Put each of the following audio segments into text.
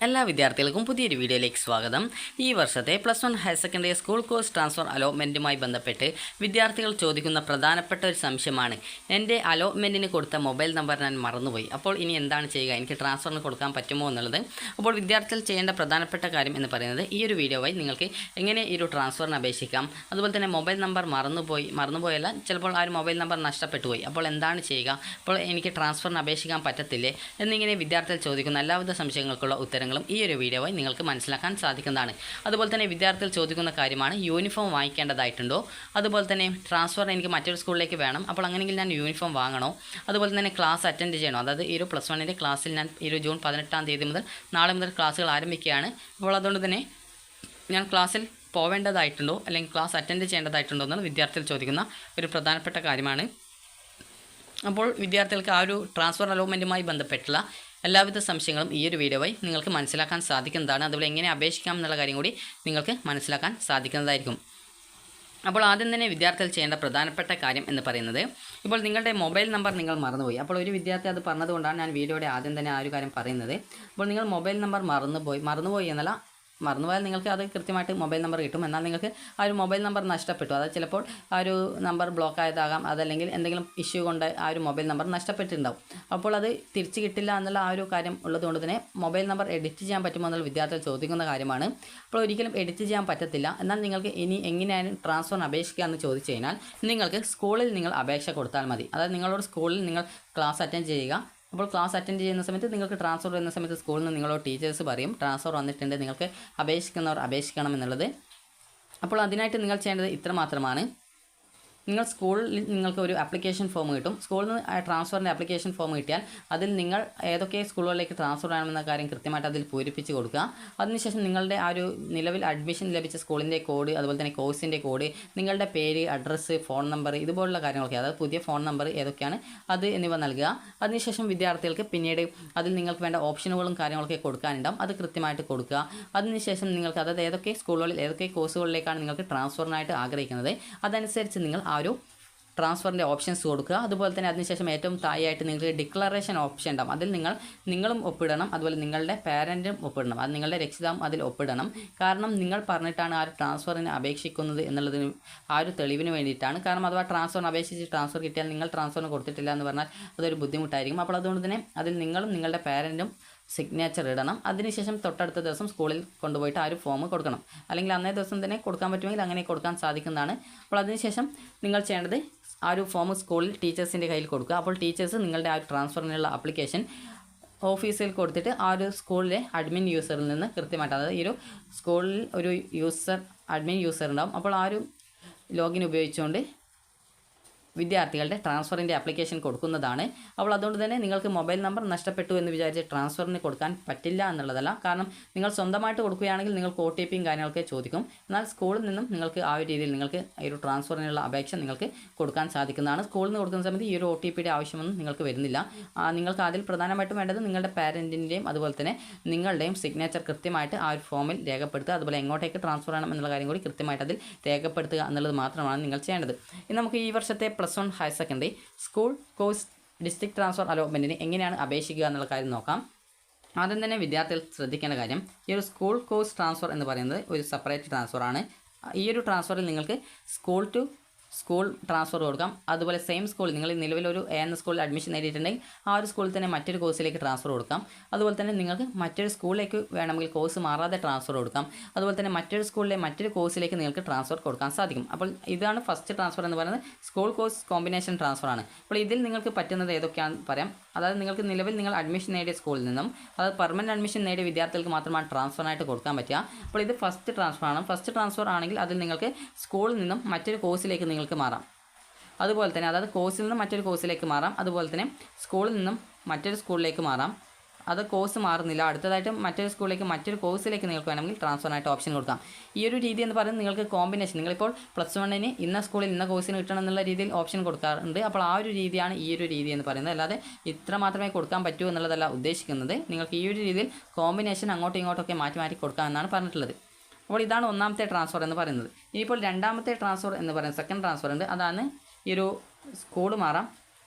എല്ലാ വിദ്യാർത്ഥികൾക്കും പുതിയൊരു വീഡിയോയിലേക്ക് സ്വാഗതം. ഈ വർഷത്തെ +1 higher secondary school course transfer അലോട്ട്മെൻറ്റുമായി ബന്ധപ്പെട്ട് വിദ്യാർത്ഥികൾ ചോദിക്കുന്ന പ്രധാനപ്പെട്ട ഒരു സംശയമാണ്, എൻ്റെ അലോട്ട്മെൻറ്റിന് കൊടുത്ത മൊബൈൽ നമ്പർ ഞാൻ മറന്നുപോയി, അപ്പോൾ ഇനി എന്താണ് ചെയ്യുക, എനിക്ക് ട്രാൻസ്ഫറിന് കൊടുക്കാൻ പറ്റുമോ എന്നുള്ളത്. അപ്പോൾ വിദ്യാർത്ഥികൾ ചെയ്യേണ്ട പ്രധാനപ്പെട്ട കാര്യം എന്ന് പറയുന്നത്, ഈ ഒരു വീഡിയോ വഴി നിങ്ങൾക്ക് എങ്ങനെ ഈ ഒരു ട്രാൻസ്ഫറിന് അപേക്ഷിക്കാം, അതുപോലെ തന്നെ മൊബൈൽ നമ്പർ മറന്നുപോയല്ല, ചിലപ്പോൾ ആ ഒരു മൊബൈൽ നമ്പർ നഷ്ടപ്പെട്ടു പോയി, അപ്പോൾ എന്താണ് ചെയ്യുക, അപ്പോൾ എനിക്ക് ട്രാൻസ്ഫറിന് അപേക്ഷിക്കാൻ പറ്റത്തില്ലേ എന്നിങ്ങനെ വിദ്യാർത്ഥികൾ ചോദിക്കുന്ന എല്ലാവിധ സംശയങ്ങൾക്കുള്ള ഉത്തരങ്ങൾ ഈ ഒരു വീഡിയോ വഴി നിങ്ങൾക്ക് മനസ്സിലാക്കാൻ സാധിക്കുന്നതാണ്. അതുപോലെ തന്നെ വിദ്യാർത്ഥികൾ ചോദിക്കുന്ന കാര്യമാണ്, യൂണിഫോം വാങ്ങിക്കേണ്ടതായിട്ടുണ്ടോ, അതുപോലെ തന്നെ ട്രാൻസ്ഫർ എനിക്ക് മറ്റൊരു സ്കൂളിലേക്ക് വേണം, അപ്പോൾ അങ്ങനെയെങ്കിൽ ഞാൻ യൂണിഫോം വാങ്ങണോ, അതുപോലെ തന്നെ ക്ലാസ് അറ്റൻഡ് ചെയ്യണോ, അതായത് ഈ ഒരു +1 ക്ലാസ്സിൽ ഞാൻ ഈ ഒരു ജൂൺ 18-ാം തീയതി മുതൽ നാളെ മുതൽ ക്ലാസ്സുകൾ ആരംഭിക്കുകയാണ്, അപ്പോൾ അതുകൊണ്ട് തന്നെ ഞാൻ ക്ലാസ്സിൽ പോവേണ്ടതായിട്ടുണ്ടോ അല്ലെങ്കിൽ ക്ലാസ് അറ്റൻഡ് ചെയ്യേണ്ടതായിട്ടുണ്ടോ എന്നാണ് വിദ്യാർത്ഥികൾ ചോദിക്കുന്ന ഒരു പ്രധാനപ്പെട്ട കാര്യമാണ്. അപ്പോൾ വിദ്യാർത്ഥികൾക്ക് ആ ഒരു ട്രാൻസ്ഫർ അലോട്ട്മെൻറ്റുമായി ബന്ധപ്പെട്ടുള്ള എല്ലാവിധ സംശയങ്ങളും ഈ ഒരു വീഡിയോ വഴി നിങ്ങൾക്ക് മനസ്സിലാക്കാൻ സാധിക്കുന്നതാണ്. അതുപോലെ എങ്ങനെ അപേക്ഷിക്കാം എന്നുള്ള കാര്യം കൂടി നിങ്ങൾക്ക് മനസ്സിലാക്കാൻ സാധിക്കുന്നതായിരിക്കും. അപ്പോൾ ആദ്യം തന്നെ വിദ്യാർത്ഥികൾ ചെയ്യേണ്ട പ്രധാനപ്പെട്ട കാര്യം എന്ന് പറയുന്നത്, ഇപ്പോൾ നിങ്ങളുടെ മൊബൈൽ നമ്പർ നിങ്ങൾ മറന്നുപോയി. അപ്പോൾ ഒരു വിദ്യാർത്ഥി അത് പറഞ്ഞതുകൊണ്ടാണ് ഞാൻ വീഡിയോയുടെ ആദ്യം തന്നെ ആ ഒരു കാര്യം പറയുന്നത്. അപ്പോൾ നിങ്ങൾ മൊബൈൽ നമ്പർ മറന്നുപോയി എന്നല്ല, മറന്നുപോയാൽ നിങ്ങൾക്ക് അത് കൃത്യമായിട്ട് മൊബൈൽ നമ്പർ കിട്ടും. എന്നാൽ നിങ്ങൾക്ക് ആ ഒരു മൊബൈൽ നമ്പർ നഷ്ടപ്പെട്ടു, അതായത് ചിലപ്പോൾ ആ ഒരു നമ്പർ ബ്ലോക്ക് ആയതാകാം, അതല്ലെങ്കിൽ എന്തെങ്കിലും ഇഷ്യൂ കൊണ്ട് ആ ഒരു മൊബൈൽ നമ്പർ നഷ്ടപ്പെട്ടിട്ടുണ്ടാവും. അപ്പോൾ അത് തിരിച്ച് കിട്ടില്ല എന്നുള്ള ആ ഒരു കാര്യം ഉള്ളതുകൊണ്ട് തന്നെ മൊബൈൽ നമ്പർ എഡിറ്റ് ചെയ്യാൻ പറ്റുമോ എന്നുള്ള വിദ്യാർത്ഥികൾ ചോദിക്കുന്ന കാര്യമാണ്. അപ്പോൾ ഒരിക്കലും എഡിറ്റ് ചെയ്യാൻ പറ്റത്തില്ല. എന്നാൽ നിങ്ങൾക്ക് ഇനി എങ്ങനെയാണ് ട്രാൻസ്ഫറിന് അപേക്ഷിക്കുക എന്ന് ചോദിച്ചു കഴിഞ്ഞാൽ, നിങ്ങൾക്ക് സ്കൂളിൽ നിങ്ങൾ അപേക്ഷ കൊടുത്താൽ മതി. അതായത് നിങ്ങളോട് സ്കൂളിൽ നിങ്ങൾ ക്ലാസ് അറ്റൻഡ് ചെയ്യുക. അപ്പോൾ ക്ലാസ് അറ്റൻഡ് ചെയ്യുന്ന സമയത്ത് നിങ്ങൾക്ക് ട്രാൻസ്ഫർ വരുന്ന സമയത്ത് സ്കൂളിൽ നിന്ന് നിങ്ങളോട് ടീച്ചേഴ്സ് പറയും, ട്രാൻസ്ഫർ വന്നിട്ടുണ്ട്, നിങ്ങൾക്ക് അപേക്ഷിക്കുന്നവർ അപേക്ഷിക്കണം എന്നുള്ളത്. അപ്പോൾ അതിനായിട്ട് നിങ്ങൾ ചെയ്യേണ്ടത് ഇത്ര മാത്രമാണ്. നിങ്ങൾ സ്കൂളിൽ നിങ്ങൾക്ക് ഒരു ആപ്ലിക്കേഷൻ ഫോം കിട്ടും. സ്കൂളിൽ നിന്ന് ട്രാൻസ്ഫറിൻ്റെ ആപ്ലിക്കേഷൻ ഫോം കിട്ടിയാൽ അതിൽ നിങ്ങൾ ഏതൊക്കെ സ്കൂളുകളിലേക്ക് ട്രാൻസ്ഫർ ആണെന്ന കാര്യം കൃത്യമായിട്ട് അതിൽ പൂരിപ്പിച്ച് കൊടുക്കുക. അതിനുശേഷം നിങ്ങളുടെ ആ ഒരു നിലവിൽ അഡ്മിഷൻ ലഭിച്ച സ്കൂളിൻ്റെ കോഡ്, അതുപോലെ തന്നെ കോഴ്സിൻ്റെ കോഡ്, നിങ്ങളുടെ പേര്, അഡ്രസ്സ്, ഫോൺ നമ്പർ, ഇതുപോലുള്ള കാര്യങ്ങളൊക്കെ, അതായത് പുതിയ ഫോൺ നമ്പർ ഏതൊക്കെയാണ് അത് എന്നിവ നൽകുക. അതിനുശേഷം വിദ്യാർത്ഥികൾക്ക് പിന്നീട് അതിൽ നിങ്ങൾക്ക് വേണ്ട ഓപ്ഷനുകളും കാര്യങ്ങളൊക്കെ കൊടുക്കാനുണ്ടാവും, അത് കൃത്യമായിട്ട് കൊടുക്കുക. അതിനുശേഷം നിങ്ങൾക്ക് അതായത് ഏതൊക്കെ സ്കൂളുകളിൽ ഏതൊക്കെ കോഴ്സുകളിലേക്കാണ് നിങ്ങൾക്ക് ട്രാൻസ്ഫറിനായിട്ട് ആഗ്രഹിക്കുന്നത്, അതനുസരിച്ച് നിങ്ങൾ ആ ഒരു ട്രാൻസ്ഫറിൻ്റെ ഓപ്ഷൻസ് കൊടുക്കുക. അതുപോലെ തന്നെ അതിനുശേഷം ഏറ്റവും താഴെയായിട്ട് നിങ്ങൾക്ക് ഡിക്ലറേഷൻ ഓപ്ഷൻ ഉണ്ടാകും. അതിൽ നിങ്ങളും ഒപ്പിടണം, അതുപോലെ നിങ്ങളുടെ പാരൻറ്റും ഒപ്പിടണം, അത് നിങ്ങളുടെ രക്ഷിതാവും അതിൽ ഒപ്പിടണം. കാരണം നിങ്ങൾ പറഞ്ഞിട്ടാണ് ആ ഒരു ട്രാൻസ്ഫറിന് അപേക്ഷിക്കുന്നത് എന്നുള്ളതിന് ആ ഒരു തെളിവിന് വേണ്ടിയിട്ടാണ്. കാരണം അഥവാ ട്രാൻസ്ഫറിന് അപേക്ഷിച്ച് ട്രാൻസ്ഫർ കിട്ടിയാൽ നിങ്ങൾ ട്രാൻസ്ഫറിന് കൊടുത്തിട്ടില്ല എന്ന് പറഞ്ഞാൽ അതൊരു ബുദ്ധിമുട്ടായിരിക്കും. അപ്പോൾ അതുകൊണ്ട് തന്നെ അതിൽ നിങ്ങളും നിങ്ങളുടെ പാരൻറ്റും സിഗ്നേച്ചർ ഇടണം. അതിനുശേഷം തൊട്ടടുത്ത ദിവസം സ്കൂളിൽ കൊണ്ടുപോയിട്ട് ആ ഒരു ഫോം കൊടുക്കണം, അല്ലെങ്കിൽ അന്നേ ദിവസം തന്നെ കൊടുക്കാൻ പറ്റുമെങ്കിൽ അങ്ങനെ കൊടുക്കാൻ സാധിക്കുന്നതാണ്. അപ്പോൾ അതിനുശേഷം നിങ്ങൾ ചെയ്യേണ്ടത് ആ ഒരു ഫോം സ്കൂളിൽ ടീച്ചേഴ്സിൻ്റെ കയ്യിൽ കൊടുക്കുക. അപ്പോൾ ടീച്ചേഴ്സ് നിങ്ങളുടെ ആ ഒരു ട്രാൻസ്ഫറിനുള്ള ആപ്ലിക്കേഷൻ ഓഫീസിൽ കൊടുത്തിട്ട് ആ ഒരു സ്കൂളിലെ അഡ്മിൻ യൂസറിൽ നിന്ന് കൃത്യമായിട്ട്, അതായത് ഈ ഒരു സ്കൂളിൽ ഒരു അഡ്മിൻ യൂസർ ഉണ്ടാവും. അപ്പോൾ ആ ഒരു ലോഗിൻ ഉപയോഗിച്ചുകൊണ്ട് വിദ്യാർത്ഥികളുടെ ട്രാൻസ്ഫറിൻ്റെ ആപ്ലിക്കേഷൻ കൊടുക്കുന്നതാണ്. അപ്പോൾ അതുകൊണ്ട് തന്നെ നിങ്ങൾക്ക് മൊബൈൽ നമ്പർ നഷ്ടപ്പെട്ടു എന്ന് വിചാരിച്ച് ട്രാൻസ്ഫറിന് കൊടുക്കാൻ പറ്റില്ല എന്നുള്ളതല്ല. കാരണം നിങ്ങൾ സ്വന്തമായിട്ട് കൊടുക്കുകയാണെങ്കിൽ നിങ്ങൾക്ക് OTP കാര്യങ്ങളൊക്കെ ചോദിക്കും. എന്നാൽ സ്കൂളിൽ നിന്നും നിങ്ങൾക്ക് ആ ഒരു രീതിയിൽ നിങ്ങൾക്ക് ഈ ഒരു ട്രാൻസ്ഫറിനുള്ള അപേക്ഷ നിങ്ങൾക്ക് കൊടുക്കാൻ സാധിക്കുന്നതാണ്. സ്കൂളിൽ നിന്ന് കൊടുക്കുന്ന സമയത്ത് ഈ ഒരു OTPയുടെ ആവശ്യമൊന്നും നിങ്ങൾക്ക് വരുന്നില്ല. നിങ്ങൾക്ക് അതിൽ പ്രധാനമായിട്ടും വേണ്ടത് നിങ്ങളുടെ പാരൻറ്റിൻ്റെയും അതുപോലെ തന്നെ നിങ്ങളുടെയും സിഗ്നേച്ചർ കൃത്യമായിട്ട് ആ ഒരു ഫോമിൽ രേഖപ്പെടുത്തുക. അതുപോലെ എങ്ങോട്ടേക്ക് ട്രാൻസ്ഫർ ചെയ്യണം എന്നുള്ള കാര്യം കൂടി കൃത്യമായിട്ട് അതിൽ രേഖപ്പെടുത്തുക എന്നുള്ളത് മാത്രമാണ് നിങ്ങൾ ചെയ്യേണ്ടത്. ഇനി നമുക്ക് ഈ വർഷത്തെ +1 higher secondary school course district transfer അലോട്ട്മെൻറ്റിന് എങ്ങനെയാണ് അപേക്ഷിക്കുക എന്നുള്ള കാര്യം നോക്കാം. ആദ്യം തന്നെ വിദ്യാർത്ഥികൾ ശ്രദ്ധിക്കേണ്ട കാര്യം, ഈ ഒരു സ്കൂൾ കോഴ്സ് ട്രാൻസ്ഫർ എന്ന് പറയുന്നത് ഒരു സെപ്പറേറ്റ് ട്രാൻസ്ഫർ ആണ്. ഈ ഒരു ട്രാൻസ്ഫറിൽ നിങ്ങൾക്ക് സ്കൂൾ ടു സ്കൂൾ ട്രാൻസ്ഫർ കൊടുക്കാം. അതുപോലെ സെയിം സ്കൂളിൽ നിങ്ങൾ നിലവിലൊരു എന്ന സ്കൂളിൽ അഡ്മിഷൻ നേടിയിട്ടുണ്ടെങ്കിൽ ആ ഒരു സ്കൂളിൽ തന്നെ മറ്റൊരു കോഴ്സിലേക്ക് ട്രാൻസ്ഫർ കൊടുക്കാം. അതുപോലെ തന്നെ നിങ്ങൾക്ക് മറ്റൊരു സ്കൂളിലേക്ക് വേണമെങ്കിൽ കോഴ്സ് മാറാതെ ട്രാൻസ്ഫർ കൊടുക്കാം. അതുപോലെ തന്നെ മറ്റൊരു സ്കൂളിലെ മറ്റൊരു കോഴ്സിലേക്ക് നിങ്ങൾക്ക് ട്രാൻസ്ഫർ കൊടുക്കാൻ സാധിക്കും. അപ്പോൾ ഇതാണ് ഫസ്റ്റ് ട്രാൻസ്ഫർ എന്ന് പറയുന്നത്, സ്കൂൾ കോഴ്സ് കോമ്പിനേഷൻ ട്രാൻസ്ഫർ ആണ്. അപ്പോൾ ഇതിൽ നിങ്ങൾക്ക് പറ്റുന്നത് ഏതൊക്കെയാണെന്ന് പറയാം. അതായത് നിങ്ങൾക്ക് നിലവിൽ നിങ്ങൾ അഡ്മിഷൻ നേടിയ സ്കൂളിൽ നിന്നും, അതായത് പെർമനൻറ്റ് അഡ്മിഷൻ നേടിയ വിദ്യാർത്ഥികൾക്ക് മാത്രമാണ് ട്രാൻസ്ഫറിനായിട്ട് കൊടുക്കാൻ പറ്റുക. അപ്പോൾ ഇത് ഫസ്റ്റ് ട്രാൻസ്ഫർ ആണ്. ഫസ്റ്റ് ട്രാൻസ്ഫർ ആണെങ്കിൽ അതിൽ നിങ്ങൾക്ക് സ്കൂളിൽ നിന്നും മറ്റൊരു കോഴ്സിലേക്ക് നിങ്ങൾക്ക് മാറാം. അതുപോലെ തന്നെ അതായത് കോഴ്സിൽ നിന്നും മറ്റൊരു കോഴ്സിലേക്ക് മാറാം. അതുപോലെ തന്നെ സ്കൂളിൽ നിന്നും മറ്റൊരു സ്കൂളിലേക്ക് മാറാം. അത് കോഴ്സ് മാറുന്നില്ല, അടുത്തതായിട്ട് മറ്റൊരു സ്കൂളിലേക്ക് മറ്റൊരു കോഴ്സിലേക്ക് നിങ്ങൾക്ക് വേണമെങ്കിൽ ട്രാൻസ്ഫറിനായിട്ട് ഓപ്ഷൻ കൊടുക്കാം. ഈ ഒരു രീതി എന്ന് പറയുന്നത് നിങ്ങൾക്ക് കോമ്പിനേഷൻ, നിങ്ങളിപ്പോൾ +1 ഇന്ന സ്കൂളിൽ ഇന്ന കോഴ്സിന് കിട്ടണം എന്നുള്ള രീതിയിൽ ഓപ്ഷൻ കൊടുക്കാറുണ്ട്. അപ്പോൾ ആ ഒരു രീതിയാണ് ഈ ഒരു രീതി എന്ന് പറയുന്നത്. അല്ലാതെ ഇത്ര മാത്രമേ കൊടുക്കാൻ പറ്റൂ എന്നുള്ളതല്ല ഉദ്ദേശിക്കുന്നത്. നിങ്ങൾക്ക് ഈ ഒരു രീതിയിൽ കോമ്പിനേഷൻ അങ്ങോട്ടും ഇങ്ങോട്ടൊക്കെ മാറ്റി കൊടുക്കാമെന്നാണ് പറഞ്ഞിട്ടുള്ളത്. അപ്പോൾ ഇതാണ് ഒന്നാമത്തെ ട്രാൻസ്ഫർ എന്ന് പറയുന്നത്. ഇനിയിപ്പോൾ രണ്ടാമത്തെ ട്രാൻസ്ഫർ എന്ന് പറയുന്നത് സെക്കൻഡ് ട്രാൻസ്ഫർ ഉണ്ട്. അതാണ് ഈ ഒരു സ്കൂൾ മാറാം,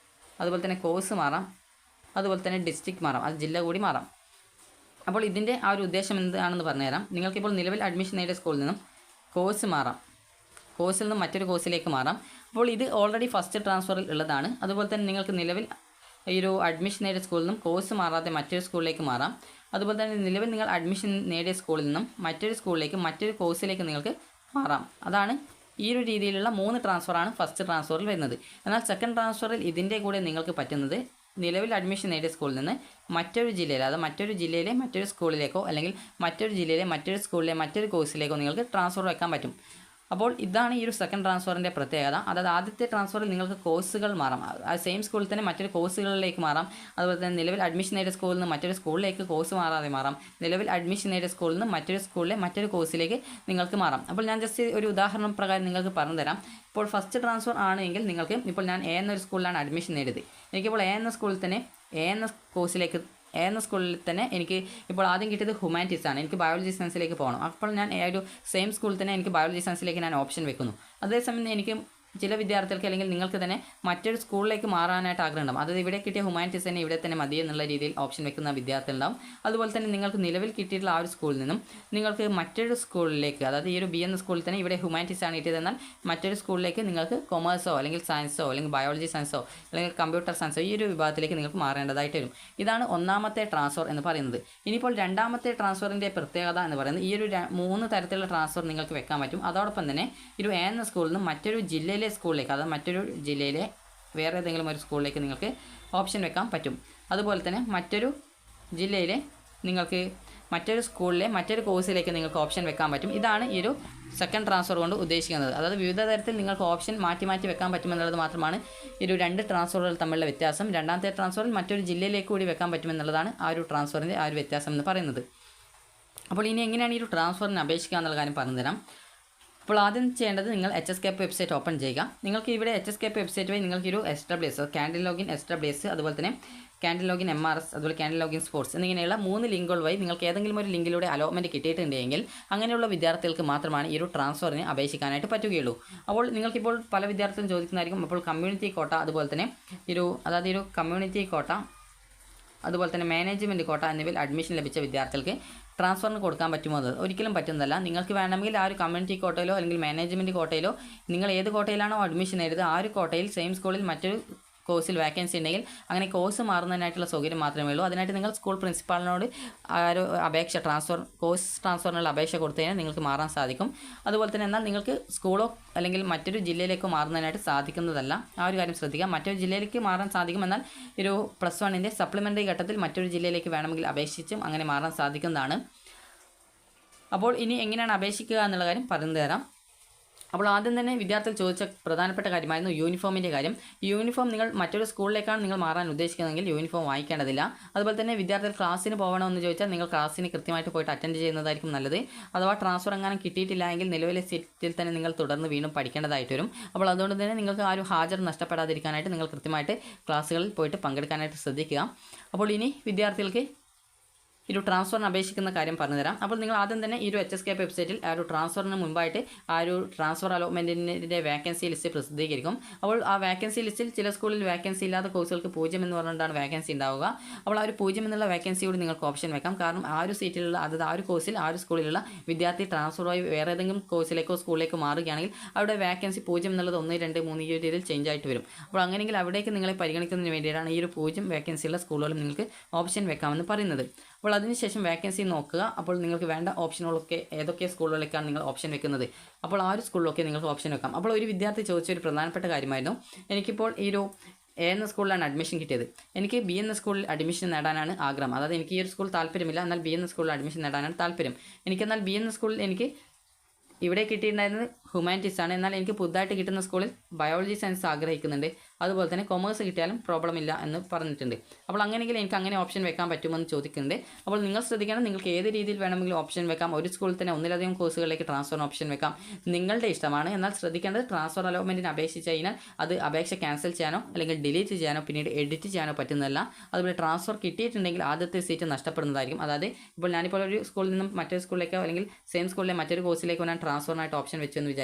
അതുപോലെ തന്നെ കോഴ്സ് മാറാം, അതുപോലെ തന്നെ ഡിസ്ട്രിക്ട് മാറാം, അത് ജില്ല കൂടി മാറാം. അപ്പോൾ ഇതിൻ്റെ ആ ഒരു ഉദ്ദേശം എന്താണെന്ന് പറഞ്ഞുതരാം. നിങ്ങൾക്കിപ്പോൾ നിലവിൽ അഡ്മിഷൻ നേടിയ സ്കൂളിൽ നിന്നും കോഴ്സ് മാറാം, കോഴ്സിൽ നിന്നും മറ്റൊരു കോഴ്സിലേക്ക് മാറാം. അപ്പോൾ ഇത് ഓൾറെഡി ഫസ്റ്റ് ട്രാൻസ്ഫറിൽ ഉള്ളതാണ്. അതുപോലെ തന്നെ നിങ്ങൾക്ക് നിലവിൽ ഈ ഒരു അഡ്മിഷൻ നേടിയ സ്കൂളിൽ നിന്നും കോഴ്സ് മാറാതെ മറ്റൊരു സ്കൂളിലേക്ക് മാറാം. അതുപോലെ തന്നെ നിലവിൽ നിങ്ങൾ അഡ്മിഷൻ നേടിയ സ്കൂളിൽ നിന്നും മറ്റൊരു സ്കൂളിലേക്ക് മറ്റൊരു കോഴ്സിലേക്ക് നിങ്ങൾക്ക് മാറാം. അതാണ് ഈ ഒരു രീതിയിലുള്ള 3 ട്രാൻസ്ഫറാണ് ഫസ്റ്റ് ട്രാൻസ്ഫറിൽ വരുന്നത്. എന്നാൽ സെക്കൻഡ് ട്രാൻസ്ഫറിൽ ഇതിൻ്റെ കൂടെ നിങ്ങൾക്ക് പറ്റുന്നത് നിലവിൽ അഡ്മിഷൻ നേടിയ സ്കൂളിൽ നിന്ന് മറ്റൊരു ജില്ലയിൽ, അതായത് മറ്റൊരു ജില്ലയിലെ മറ്റൊരു സ്കൂളിലേക്കോ അല്ലെങ്കിൽ മറ്റൊരു ജില്ലയിലെ മറ്റൊരു സ്കൂളിലെ മറ്റൊരു കോഴ്സിലേക്കോ നിങ്ങൾക്ക് ട്രാൻസ്ഫർ വെക്കാൻ പറ്റും. അപ്പോൾ ഇതാണ് ഈ ഒരു സെക്കൻഡ് ട്രാൻസ്ഫറിൻ്റെ പ്രത്യേകത. അതായത് ആദ്യത്തെ ട്രാൻസ്ഫറിൽ നിങ്ങൾക്ക് കോഴ്സുകൾ മാറാം, ആ സെയിം സ്കൂളിൽ തന്നെ മറ്റൊരു കോഴ്സുകളിലേക്ക് മാറാം. അതുപോലെ തന്നെ നിലവിൽ അഡ്മിഷൻ നേടിയ സ്കൂളിൽ നിന്ന് മറ്റൊരു സ്കൂളിലേക്ക് കോഴ്സ് മാറാതെ മാറാം. നിലവിൽ അഡ്മിഷൻ നേടിയ സ്കൂളിൽ നിന്ന് മറ്റൊരു സ്കൂളിലെ മറ്റൊരു കോഴ്സിലേക്ക് നിങ്ങൾക്ക് മാറാം. അപ്പോൾ ഞാൻ ജസ്റ്റ് ഒരു ഉദാഹരണം പ്രകാരം നിങ്ങൾക്ക് പറഞ്ഞു തരാം. ഇപ്പോൾ ഫസ്റ്റ് ട്രാൻസ്ഫർ ആണെങ്കിൽ നിങ്ങൾക്ക് ഇപ്പോൾ ഞാൻ എ എന്നൊരു സ്കൂളിലാണ് അഡ്മിഷൻ നേടിയത്. എനിക്കിപ്പോൾ എ എന്ന സ്കൂളിൽ തന്നെ എ എന്ന കോഴ്സിലേക്ക് എന്ന സ്കൂളിൽ തന്നെ എനിക്ക് ഇപ്പോൾ ആദ്യം കിട്ടിയത് ഹ്യൂമാനിറ്റീസ് ആണ്. എനിക്ക് ബയോളജി സയൻസിലേക്ക് പോകണം. അപ്പോൾ ഞാൻ ഒരു സെയിം സ്കൂളിൽ തന്നെ എനിക്ക് ബയോളജി സയൻസിലേക്ക് ഞാൻ ഓപ്ഷൻ വെക്കുന്നു. അതേസമയം എനിക്ക് ചില വിദ്യാർത്ഥികൾക്ക് അല്ലെങ്കിൽ നിങ്ങൾക്ക് തന്നെ മറ്റൊരു സ്കൂളിലേക്ക് മാറാനായിട്ട് ആഗ്രഹമുണ്ടാകും. അതായത് ഇവിടെ കിട്ടിയ ഹ്യൂമാനിറ്റീസ് തന്നെ ഇവിടെ തന്നെ മതി എന്നുള്ള രീതിയിൽ ഓപ്ഷൻ വെക്കുന്ന വിദ്യാർത്ഥികളുണ്ടാവും. അതുപോലെ തന്നെ നിങ്ങൾക്ക് നിലവിൽ കിട്ടിയിട്ടുള്ള ആ ഒരു സ്കൂളിൽ നിന്നും നിങ്ങൾക്ക് മറ്റൊരു സ്കൂളിലേക്ക്, അതായത് ഈ ഒരു ബി എന്ന സ്കൂളിൽ തന്നെ ഇവിടെ ഹ്യൂമാനിറ്റീസ് ആണ് കിട്ടിയത്, എന്നാൽ മറ്റൊരു സ്കൂളിലേക്ക് നിങ്ങൾക്ക് കൊമേഴ്സോ അല്ലെങ്കിൽ സയൻസോ അല്ലെങ്കിൽ ബയോളജി സയൻസോ അല്ലെങ്കിൽ കമ്പ്യൂട്ടർ സയൻസോ ഈ ഒരു വിഭാഗത്തിലേക്ക് നിങ്ങൾക്ക് മാറേണ്ടതായിട്ട് വരും. ഇതാണ് ഒന്നാമത്തെ ട്രാൻസ്ഫർ എന്ന് പറയുന്നത്. ഇനിയിപ്പോൾ രണ്ടാമത്തെ ട്രാൻസ്ഫറിൻ്റെ പ്രത്യേകത എന്ന് പറയുന്നത് ഈ ഒരു 3 തരത്തിലുള്ള ട്രാൻസ്ഫർ നിങ്ങൾക്ക് വെക്കാൻ പറ്റും. അതോടൊപ്പം തന്നെ ഒരു എ എന്ന സ്കൂളിൽ നിന്ന് മറ്റൊരു ജില്ലയിലെ സ്കൂളിലേക്ക്, അതായത് മറ്റൊരു ജില്ലയിലെ വേറെ ഏതെങ്കിലും ഒരു സ്കൂളിലേക്ക് നിങ്ങൾക്ക് ഓപ്ഷൻ വെക്കാൻ പറ്റും. അതുപോലെ തന്നെ മറ്റൊരു ജില്ലയിലെ നിങ്ങൾക്ക് മറ്റൊരു സ്കൂളിലെ മറ്റൊരു കോഴ്സിലേക്ക് നിങ്ങൾക്ക് ഓപ്ഷൻ വെക്കാൻ പറ്റും. ഇതാണ് ഈ ഒരു സെക്കൻഡ് ട്രാൻസ്ഫർ കൊണ്ട് ഉദ്ദേശിക്കുന്നത്. അതായത് വിവിധ തരത്തിൽ നിങ്ങൾക്ക് ഓപ്ഷൻ മാറ്റി മാറ്റി വെക്കാൻ പറ്റുമെന്നുള്ളത് മാത്രമാണ് ഈ ഒരു 2 ട്രാൻസ്ഫറുകൾ തമ്മിലുള്ള വ്യത്യാസം. രണ്ടാമത്തെ ട്രാൻസ്ഫറിൽ മറ്റൊരു ജില്ലയിലേക്ക് കൂടി വെക്കാൻ പറ്റുമെന്നുള്ളതാണ് ആ ഒരു ട്രാൻസ്ഫറിൻ്റെ ആ ഒരു വ്യത്യാസം എന്ന് പറയുന്നത്. അപ്പോൾ ഇനി എങ്ങനെയാണ് ഈ ഒരു ട്രാൻസ്ഫറിന് അപേക്ഷിക്കുക എന്നുള്ള കാര്യം പറഞ്ഞുതരാം. അപ്പോൾ ആദ്യം ചെയ്യേണ്ടത് നിങ്ങൾ HSKP വെബ്സൈറ്റ് ഓപ്പൺ ചെയ്യുക. നിങ്ങൾക്ക് ഇവിടെ HSKP വെബ്സൈറ്റ് വഴി നിങ്ങൾക്ക് ഒരു SWS, ക്യാൻഡിൽ ലോഗിൻ SWS, അതുപോലെ തന്നെ ക്യാൻഡിൽ ലോഗിൻ MRS, അതുപോലെ ക്യാൻഡിൽ ലോഗിൻ സ്പോർട്സ് എന്നിങ്ങനെയുള്ള 3 ലിങ്കുകൾ വഴി നിങ്ങൾക്ക് ഏതെങ്കിലും ഒരു ലിങ്കിലൂടെ അലോട്ട്മെൻറ്റ് കിട്ടിയിട്ടുണ്ടെങ്കിൽ അങ്ങനെയുള്ള വിദ്യാർത്ഥികൾക്ക് മാത്രമാണ് ഈ ഒരു ട്രാൻസ്ഫറിന് അപേക്ഷിക്കാനായിട്ട് പറ്റുകയുള്ളൂ. അപ്പോൾ നിങ്ങൾക്കിപ്പോൾ പല വിദ്യാർത്ഥികളും ചോദിക്കുന്നതായിരിക്കും, അപ്പോൾ കമ്മ്യൂണിറ്റി കോട്ട അതുപോലെ തന്നെ അതായത് ഒരു കമ്മ്യൂണിറ്റി കോട്ട അതുപോലെ തന്നെ മാനേജ്മെൻറ്റ് കോട്ട എന്നിവയിൽ അഡ്മിഷൻ ലഭിച്ച വിദ്യാർത്ഥികൾക്ക് ട്രാൻസ്ഫറിന് കൊടുക്കാൻ പറ്റുമോ? അത് ഒരിക്കലും പറ്റുന്നതല്ല. നിങ്ങൾക്ക് വേണമെങ്കിൽ ആ ഒരു കമ്മ്യൂണിറ്റി കോട്ടയിലോ അല്ലെങ്കിൽ മാനേജ്മെൻറ്റ് കോട്ടയിലോ നിങ്ങൾ ഏത് കോട്ടയിലാണോ അഡ്മിഷൻ നേടിയത് ആ ഒരു കോട്ടയിൽ സെയിം സ്കൂളിൽ മറ്റൊരു കോഴ്സിൽ വാക്കൻസി ഉണ്ടെങ്കിൽ അങ്ങനെ കോഴ്സ് മാറുന്നതിനായിട്ടുള്ള സൗകര്യം മാത്രമേ ഉള്ളൂ. അതിനായിട്ട് നിങ്ങൾ സ്കൂൾ പ്രിൻസിപ്പാളിനോട് ആ ഒരു അപേക്ഷ കോഴ്സ് ട്രാൻസ്ഫറിനുള്ള അപേക്ഷ കൊടുത്തു കഴിഞ്ഞാൽ നിങ്ങൾക്ക് മാറാൻ സാധിക്കും. അതുപോലെ തന്നെ എന്നാൽ നിങ്ങൾക്ക് സ്കൂളോ അല്ലെങ്കിൽ മറ്റൊരു ജില്ലയിലേക്കോ മാറുന്നതിനായിട്ട് സാധിക്കുന്നതല്ല. ആ ഒരു കാര്യം ശ്രദ്ധിക്കുക. മറ്റൊരു ജില്ലയിലേക്ക് മാറാൻ സാധിക്കും, എന്നാൽ ഒരു +1 സപ്ലിമെൻ്ററി ഘട്ടത്തിൽ മറ്റൊരു ജില്ലയിലേക്ക് വേണമെങ്കിൽ അപേക്ഷിച്ചും അങ്ങനെ മാറാൻ സാധിക്കുന്നതാണ്. അപ്പോൾ ഇനി എങ്ങനെയാണ് അപേക്ഷിക്കുക എന്നുള്ള കാര്യം പറഞ്ഞു തരാം. അപ്പോൾ ആദ്യം തന്നെ വിദ്യാർത്ഥികൾ ചോദിച്ച പ്രധാനപ്പെട്ട കാര്യമായിരുന്നു യൂണിഫോമിൻ്റെ കാര്യം. യൂണിഫോം നിങ്ങൾ മറ്റൊരു സ്കൂളിലേക്കാണ് നിങ്ങൾ മാറാൻ ഉദ്ദേശിക്കുന്നതെങ്കിൽ യൂണിഫോം വാങ്ങിക്കേണ്ടതില്ല. അതുപോലെ തന്നെ വിദ്യാർത്ഥികൾ ക്ലാസ്സിന് പോകണമെന്ന് ചോദിച്ചാൽ നിങ്ങൾ ക്ലാസ്സിന് കൃത്യമായിട്ട് പോയിട്ട് അറ്റൻഡ് ചെയ്യുന്നതായിരിക്കും നല്ലത്. അഥവാ ട്രാൻസ്ഫർ എങ്ങാനും കിട്ടിയിട്ടില്ല എങ്കിൽ നിലവിലെ സീറ്റിൽ തന്നെ നിങ്ങൾ തുടർന്ന് വീണ്ടും പഠിക്കേണ്ടതായിട്ട് വരും. അപ്പോൾ അതുകൊണ്ട് തന്നെ നിങ്ങൾക്ക് ആ ഒരു ഹാജർ നഷ്ടപ്പെടാതിരിക്കാനായിട്ട് നിങ്ങൾ കൃത്യമായിട്ട് ക്ലാസ്സുകളിൽ പോയിട്ട് പങ്കെടുക്കാനായിട്ട് ശ്രദ്ധിക്കുക. അപ്പോൾ ഇനി വിദ്യാർത്ഥികൾക്ക് ഈ ഒരു ട്രാൻസ്ഫറിന് അപേക്ഷിക്കുന്ന കാര്യം പറഞ്ഞുതരാം. അപ്പോൾ നിങ്ങൾ ആദ്യം തന്നെ ഈ ഒരു HSKP വെബ്സൈറ്റിൽ ആ ഒരു ട്രാൻസ്ഫറിന് മുമ്പായിട്ട് ആ ഒരു ട്രാൻസ്ഫർ അലോട്ട്മെൻറ്റിൻ്റെ വാക്കൻസി ലിസ്റ്റ് പ്രസിദ്ധീകരിക്കും. അപ്പോൾ ആ വാക്കൻസി ലിസ്റ്റിൽ ചില സ്കൂളിൽ വാക്കൻസി ഇല്ലാത്ത കോഴ്സുകൾക്ക് 0 എന്ന് പറഞ്ഞുകൊണ്ടാണ് വാക്കൻസി ഉണ്ടാവുക. അപ്പോൾ ആ ഒരു 0 എന്നുള്ള വാക്കൻസി കൂടി നിങ്ങൾക്ക് ഓപ്ഷൻ വെക്കാം. കാരണം ആ ഒരു സീറ്റിലുള്ള അതായത് ആ ഒരു കോഴ്സിൽ ആ ഒരു സ്കൂളിലുള്ള വിദ്യാർത്ഥി ട്രാൻസ്ഫറുമായി വേറെ ഏതെങ്കിലും കോഴ്സിലേക്കോ സ്കൂളിലേക്കോ മാറുകയാണെങ്കിൽ അവിടെ വാക്കൻസി 0 എന്നുള്ളത് 1, 2, 3 ഈ രീതിയിൽ ചേഞ്ച് ആയിട്ട് വരും. അപ്പോൾ അങ്ങനെയെങ്കിൽ അവിടേക്ക് നിങ്ങളെ പരിഗണിക്കുന്നതിന് വേണ്ടിയിട്ടാണ് ഈ ഒരു 0 വാക്കൻസിയുള്ള സ്കൂളുകളും നിങ്ങൾക്ക് ഓപ്ഷൻ വെക്കാമെന്ന് പറയുന്നത്. അപ്പോൾ അതിനുശേഷം വാക്കൻസി നോക്കുക. അപ്പോൾ നിങ്ങൾക്ക് വേണ്ട ഓപ്ഷനുകളൊക്കെ ഏതൊക്കെ സ്കൂളുകളിലേക്കാണ് നിങ്ങൾ ഓപ്ഷൻ വെക്കുന്നത്, അപ്പോൾ ആ ഒരു സ്കൂളിലൊക്കെ നിങ്ങൾക്ക് ഓപ്ഷൻ വെക്കാം. അപ്പോൾ ഒരു വിദ്യാർത്ഥി ചോദിച്ച ഒരു പ്രധാനപ്പെട്ട കാര്യമായിരുന്നു, എനിക്കിപ്പോൾ ഈ ഒരു എ എന്ന സ്കൂളിലാണ് അഡ്മിഷൻ കിട്ടിയത്, എനിക്ക് ബി എന്ന സ്കൂളിൽ അഡ്മിഷൻ നേടാനാണ് ആഗ്രഹം. അതായത് എനിക്ക് ഈ ഒരു സ്കൂൾ താല്പര്യമില്ല, എന്നാൽ ബി എന്ന സ്കൂളിൽ അഡ്മിഷൻ നേടാനാണ് താല്പര്യം. എനിക്കെന്നാൽ ബി എന്ന സ്കൂളിൽ എനിക്ക് ഇവിടെ കിട്ടിയിട്ടുണ്ടായിരുന്നത് ഹ്യൂമാനിറ്റീസ് ആണ്, എന്നാൽ എനിക്ക് പുതുതായിട്ട് കിട്ടുന്ന സ്കൂളിൽ ബയോളജി സയൻസ് ആഗ്രഹിക്കുന്നുണ്ട്, അതുപോലെ തന്നെ കൊമേഴ്സ് കിട്ടിയാലും പ്രോബ്ലം ഇല്ല എന്ന് പറഞ്ഞിട്ടുണ്ട്. അപ്പോൾ അങ്ങനെയെങ്കിൽ എനിക്ക് അങ്ങനെ ഓപ്ഷൻ വെക്കാൻ പറ്റുമെന്ന് ചോദിക്കുന്നുണ്ട്. അപ്പോൾ നിങ്ങൾ ശ്രദ്ധിക്കണം, നിങ്ങൾക്ക് ഏത് രീതിയിൽ വേണമെങ്കിലും ഓപ്ഷൻ വെക്കാം. ഒരു സ്കൂളിൽ തന്നെ ഒന്നിലധികം കോഴ്സുകളിലേക്ക് ട്രാൻസ്ഫറിന് ഓപ്ഷൻ വെക്കാം, നിങ്ങളുടെ ഇഷ്ടമാണ്. എന്നാൽ ശ്രദ്ധിക്കേണ്ടത് ട്രാൻസ്ഫർ അലോട്ട്മെൻറ്റിന് അപേക്ഷിച്ച് കഴിഞ്ഞാൽ അത് അപേക്ഷ ക്യാൻസൽ ചെയ്യാനോ അല്ലെങ്കിൽ ഡിലീറ്റ് ചെയ്യാനോ പിന്നീട് എഡിറ്റ് ചെയ്യാനോ പറ്റുന്നതല്ല. അതുപോലെ ട്രാൻസ്ഫർ കിട്ടിയിട്ടുണ്ടെങ്കിൽ ആദ്യത്തെ സീറ്റ് നഷ്ടപ്പെടുന്നതായിരിക്കും. അതായത് ഇപ്പോൾ ഞാനിപ്പോൾ ഒരു സ്കൂളിൽ നിന്നും മറ്റൊരു സ്കൂളിലേക്കോ അല്ലെങ്കിൽ സെയിം സ്കൂളിലെ മറ്റൊരു കോഴ്സിലേക്കോ ഞാൻ ട്രാൻസ്ഫറിനായിട്ട് ഓപ്ഷൻ വെച്ചെന്ന് വിചാരിക്കാം.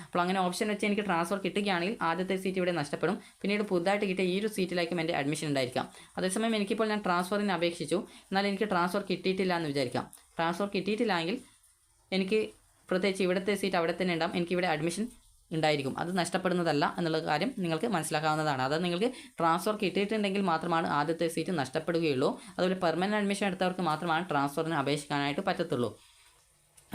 അപ്പോൾ അങ്ങനെ ഓപ്ഷൻ വെച്ച് എനിക്ക് ട്രാൻസ്ഫർ കിട്ടുകയാണെങ്കിൽ ആദ്യത്തെ സീറ്റ് ഇവിടെ നഷ്ടപ്പെടും, പിന്നീട് പുതുതായിട്ട് കിട്ടിയ ഈ ഒരു സീറ്റിലേക്കും എൻ്റെ അഡ്മിഷൻ ഉണ്ടായിരിക്കാം. അതേസമയം എനിക്കിപ്പോൾ ഞാൻ ട്രാൻസ്ഫറിന് അപേക്ഷിച്ചു, എന്നാൽ എനിക്ക് ട്രാൻസ്ഫർ കിട്ടിയിട്ടില്ല എന്ന് വിചാരിക്കാം. ട്രാൻസ്ഫർ കിട്ടിയിട്ടില്ലെങ്കിൽ എനിക്ക് പ്രത്യേകിച്ച് ഇവിടുത്തെ സീറ്റ് അവിടെ തന്നെ ഉണ്ടാകും, എനിക്കിവിടെ അഡ്മിഷൻ ഉണ്ടായിരിക്കും. അത് നഷ്ടപ്പെടുന്നതല്ല എന്നുള്ള കാര്യം നിങ്ങൾക്ക് മനസ്സിലാക്കാവുന്നതാണ്. അത് നിങ്ങൾക്ക് ട്രാൻസ്ഫർ കിട്ടിയിട്ടുണ്ടെങ്കിൽ മാത്രമാണ് ആദ്യത്തെ സീറ്റ് നഷ്ടപ്പെടുകയുള്ളൂ. അതുപോലെ പെർമനൻറ്റ് അഡ്മിഷൻ എടുത്തവർക്ക് മാത്രമാണ് ട്രാൻസ്ഫറിന് അപേക്ഷിക്കാനായിട്ട് പറ്റത്തുള്ളൂ.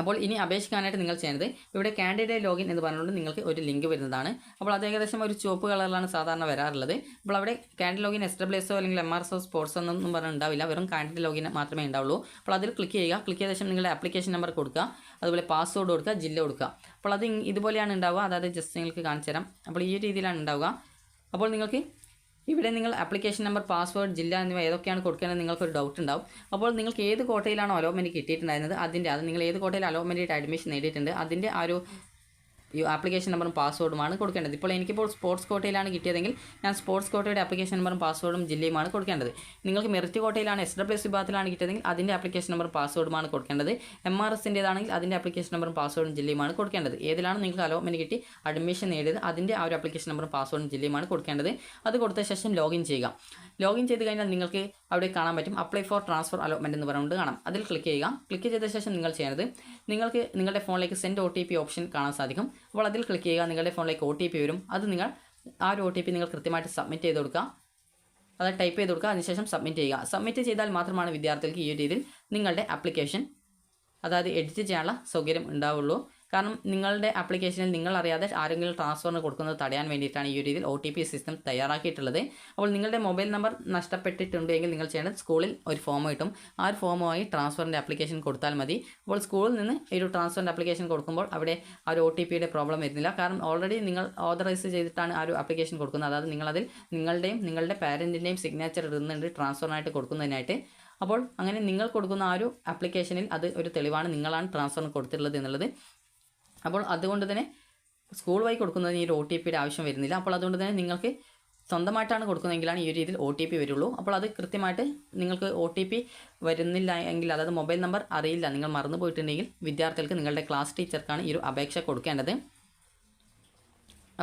അപ്പോൾ ഇനി അപേക്ഷിക്കാനായിട്ട് നിങ്ങൾ ചെയ്യുന്നത് ഇവിടെ കാൻഡിഡേറ്റ് ലോഗിൻ എന്ന് പറഞ്ഞുകൊണ്ട് നിങ്ങൾക്ക് ഒരു ലിങ്ക് വരുന്നതാണ്. അപ്പോൾ അത് ഏകദേശം ഒരു ചുവപ്പ് കളറിലാണ് സാധാരണ വരാറുള്ളത്. അപ്പോൾ അവിടെ കാൻഡിഡേറ്റ് ലോഗിൻ SWSO അല്ലെങ്കിൽ MRSO സ്പോർട്സ് ഒന്നും പറഞ്ഞുണ്ടാവില്ല, വെറും കാൻഡിഡേറ്റ് ലോഗിൻ മാത്രമേ ഉണ്ടാവുള്ളൂ. അപ്പോൾ അതിൽ ക്ലിക്ക് ചെയ്യുക. ക്ലിക്ക് ചെയ്ത ശേഷം നിങ്ങളുടെ ആപ്ലിക്കേഷൻ നമ്പർ കൊടുക്കുക, അതുപോലെ പാസ്വേഡ് കൊടുക്കുക, ജില്ല കൊടുക്കുക. അപ്പോൾ അത് ഇതുപോലെയാണ് ഉണ്ടാവുക. അതായത് ജസ്റ്റ് നിങ്ങൾക്ക് കാണിച്ചു തരാം. അപ്പോൾ ഈ രീതിയിലാണ് ഉണ്ടാവുക. അപ്പോൾ നിങ്ങൾക്ക് ഇവിടെ നിങ്ങൾ ആപ്ലിക്കേഷൻ നമ്പർ, പാസ്വേഡ്, ജില്ല എന്നിവ ഏതൊക്കെയാണ് കൊടുക്കേണ്ടത് നിങ്ങൾക്കൊരു ഡൗട്ട് ഉണ്ടാവും. അപ്പോൾ നിങ്ങൾക്ക് ഏത് കോട്ടയിലാണോ അലോട്ട്മെൻറ്റ് കിട്ടിയിട്ടുണ്ടായിരുന്നത് അത് നിങ്ങൾ ഏത് കോട്ടയിൽ അലോട്ട്മെൻറ്റ് അഡ്മിഷൻ നേടിയിട്ടുണ്ട് അതിൻ്റെ ആ ഒരു ആപ്ലിക്കേഷൻ നമ്പറും പാസ്വേഡുമാണ് കൊടുക്കേണ്ടത്. ഇപ്പോൾ എനിക്കിപ്പോൾ സ്പോർട്സ് കോട്ടയിലാണ് കിട്ടിയതെങ്കിൽ ഞാൻ സ്പോർട്സ് കോട്ടയുടെ ആപ്ലിക്കേഷൻ നമ്പറും പാസ്വേഡും ജില്ലയുമാണ് കൊടുക്കേണ്ടത്. നിങ്ങൾക്ക് മെറിറ്റ് കോട്ടയിലാണ് SWS വിഭാഗത്തിലാണ് കിട്ടിയതെങ്കിൽ അതിൻ്റെ ആപ്ലിക്കേഷൻ നമ്പറും പാസ്വേഡുമാണ് കൊടുക്കേണ്ടത്. MRSൻ്റേതാണെങ്കിൽ അതിൻ്റെ ആപ്ലിക്കേഷൻ നമ്പറും പാസ്വേഡും ജില്ലയുമാണ് കൊടുക്കേണ്ടത്. ഏതിലാണ് നിങ്ങൾക്ക് അലോട്ട്മെൻറ്റ് കിട്ടി അഡ്മിഷൻ നേടിയത് അതിൻ്റെ ആ ഒരു ആപ്ലിക്കേഷൻ നമ്പറും പാസ്വേഡും ജില്ലയുമാണ് കൊടുക്കേണ്ടത്. അത് കൊടുത്ത ശേഷം ലോഗിൻ ചെയ്യുക. ലോഗിൻ ചെയ്ത് കഴിഞ്ഞാൽ നിങ്ങൾക്ക് അവിടെ കാണാൻ പറ്റും അപ്ലൈ ഫോർ ട്രാൻസ്ഫർ അലോട്ട്മെൻറ്റ് എന്ന് പറഞ്ഞുകൊണ്ട് കാണാം. അതിൽ ക്ലിക്ക് ചെയ്യുക. ക്ലിക്ക് ചെയ്ത ശേഷം നിങ്ങൾ ചെയ്യുന്നത് നിങ്ങൾക്ക് നിങ്ങളുടെ ഫോണിലേക്ക് സെൻഡ് OTP ഓപ്ഷൻ കാണാൻ സാധിക്കും. അപ്പോൾ അതിൽ ക്ലിക്ക് ചെയ്യുക. നിങ്ങളുടെ ഫോണിലേക്ക് OTP വരും. അത് നിങ്ങൾ ആ ഒരു OTP നിങ്ങൾ കൃത്യമായിട്ട് സബ്മിറ്റ് ചെയ്ത് കൊടുക്കുക. അത് ടൈപ്പ് ചെയ്ത് കൊടുക്കുക. അതിനുശേഷം സബ്മിറ്റ് ചെയ്യുക. സബ്മിറ്റ് ചെയ്താൽ മാത്രമാണ് വിദ്യാർത്ഥികൾക്ക് ഈ ഒരു രീതിയിൽ നിങ്ങളുടെ ആപ്ലിക്കേഷൻ അതായത് എഡിറ്റ് ചെയ്യാനുള്ള സൗകര്യം ഉണ്ടാവുള്ളൂ. കാരണം നിങ്ങളുടെ ആപ്ലിക്കേഷനിൽ നിങ്ങൾ അറിയാതെ ആരെങ്കിലും ട്രാൻസ്ഫറിന് കൊടുക്കുന്നത് തടയാൻ വേണ്ടിയിട്ടാണ് ഈ ഒരു രീതിയിൽ OTP സിസ്റ്റം തയ്യാറാക്കിയിട്ടുള്ളത്. അപ്പോൾ നിങ്ങളുടെ മൊബൈൽ നമ്പർ നഷ്ടപ്പെട്ടിട്ടുണ്ടെങ്കിൽ നിങ്ങൾ ചെയ്യേണ്ടത് സ്കൂളിൽ ഒരു ഫോം കിട്ടും. ആ ഒരു ഫോമുമായി ട്രാൻസ്ഫറിൻ്റെ ആപ്ലിക്കേഷൻ കൊടുത്താൽ മതി. അപ്പോൾ സ്കൂളിൽ നിന്ന് ഈ ഒരു ട്രാൻസ്ഫറിൻ്റെ ആപ്ലിക്കേഷൻ കൊടുക്കുമ്പോൾ അവിടെ ആ ഒരു OTPയുടെ പ്രോബ്ലം വരുന്നില്ല. കാരണം ഓൾറെഡി നിങ്ങൾ ഓതറൈസ് ചെയ്തിട്ടാണ് ആ ഒരു ആപ്ലിക്കേഷൻ കൊടുക്കുന്നത്. അതായത് നിങ്ങളതിൽ നിങ്ങളുടെയും നിങ്ങളുടെ പാരൻറ്റിൻ്റെയും സിഗ്നേച്ചർ ഇടുന്നുണ്ട് ട്രാൻസ്ഫറിനായിട്ട് കൊടുക്കുന്നതിനായിട്ട്. അപ്പോൾ അങ്ങനെ നിങ്ങൾ കൊടുക്കുന്ന ആ ഒരു ആപ്ലിക്കേഷനിൽ അത് ഒരു തെളിവാണ് നിങ്ങളാണ് ട്രാൻസ്ഫറിന് കൊടുത്തിട്ടുള്ളത് എന്നുള്ളത്. അപ്പോൾ അതുകൊണ്ട് തന്നെ സ്കൂൾ വഴി കൊടുക്കുന്നതിന് ഈ ഒരു OTPയുടെ ആവശ്യം വരുന്നില്ല. അപ്പോൾ അതുകൊണ്ട് തന്നെ നിങ്ങൾക്ക് സ്വന്തമായിട്ടാണ് കൊടുക്കുന്നതെങ്കിലാണ് ഈ ഒരു രീതിയിൽ OTP വരുള്ളൂ. അപ്പോൾ അത് കൃത്യമായിട്ട് നിങ്ങൾക്ക് OTP വരുന്നില്ല എങ്കിൽ, അതായത് മൊബൈൽ നമ്പർ അറിയില്ല, നിങ്ങൾ മറന്നു പോയിട്ടുണ്ടെങ്കിൽ വിദ്യാർത്ഥികൾക്ക് നിങ്ങളുടെ ക്ലാസ് ടീച്ചർക്കാണ് ഈ ഒരു അപേക്ഷ കൊടുക്കേണ്ടത്.